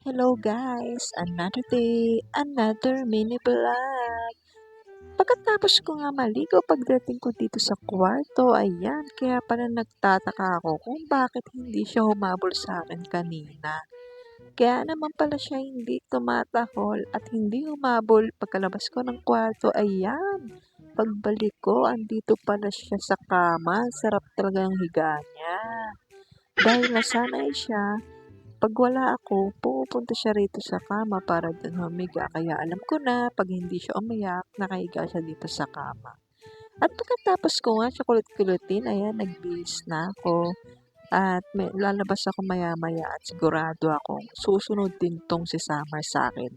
Hello guys! Another day, another mini vlog. Pagkatapos ko nga maligo pagdating ko dito sa kwarto, ayan, kaya pala nagtataka ako kung bakit hindi siya humabol sa akin kanina. Kaya naman pala siya hindi tumatahol at hindi humabol pagkalabas ko ng kwarto, ayan. Pagbalik ko, andito pala siya sa kama. Sarap talaga ng higa niya. Dahil nasanay siya, pag wala ako, pumupunta siya rito sa kama para dun humiga. Kaya alam ko na, pag hindi siya umiyak, nakahiga siya dito sa kama. At pagkatapos ko nga siya kulit-kulitin, ayan, nagbihis na ako. At lalabas ako maya-maya at sigurado akong susunod din tong si Summer sa akin.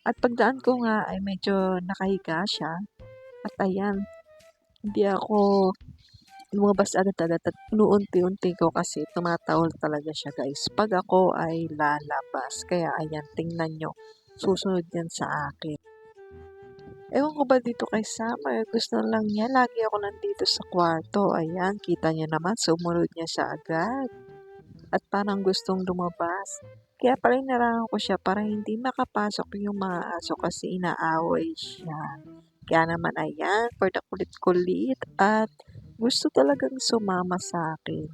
At pagdaan ko nga ay medyo nakahiga siya. At ayan, hindi ako lumabas agad-agad at inuunti-unti ko kasi tumatahol talaga siya guys. Pag ako ay lalabas. Kaya ayan, tingnan nyo. Susunod yan sa akin. Ewan ko ba dito kay Summer, gusto lang niya. Lagi ako nandito sa kwarto. Ayan, kita niya naman, sumunod niya siya agad. At parang gustong lumabas. Kaya pala inarangan ko siya para hindi makapasok yung mga aso kasi inaaway siya. Kaya naman ayan, for the kulit-kulit at gusto talagang sumama sa akin.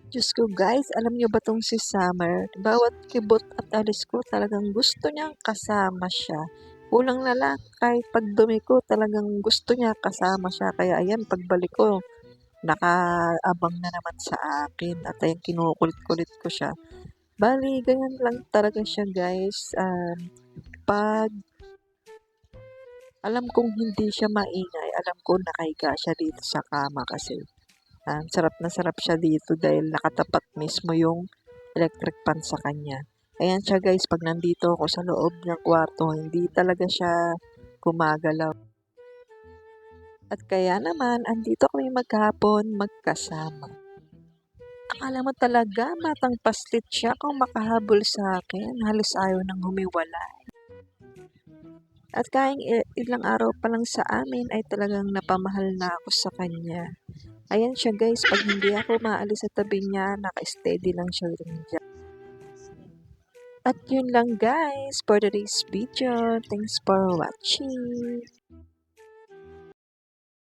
Diyos ko guys, alam niyo ba tong si Summer? Bawat kibot at alis ko talagang gusto niyang kasama siya. Kulang na lang kahit pagdumi ko talagang gusto niya kasama siya. Kaya ayan, pagbalik ko, nakaabang na naman sa akin at ayan, kinukulit-kulit ko siya. Bali, ganyan lang talaga siya guys. Pag alam kong hindi siya maingay, alam ko nakahiga siya dito sa kama kasi sarap na sarap siya dito dahil nakatapat mismo yung electric fan sa kanya. Ayan siya guys, pag nandito ako sa loob ng kwarto, hindi talaga siya gumagalaw. At kaya naman, andito kami maghapon magkasama. Akala mo talaga batang paslit siya kung makahabol sa akin. Halos ayaw nang humiwala. At kahit ilang araw pa lang sa amin ay talagang napamahal na ako sa kanya. Ayan siya guys, pag hindi ako maalis sa tabi niya, naka-steady lang siya rin dyan. At yun lang guys for today's video. Thanks for watching.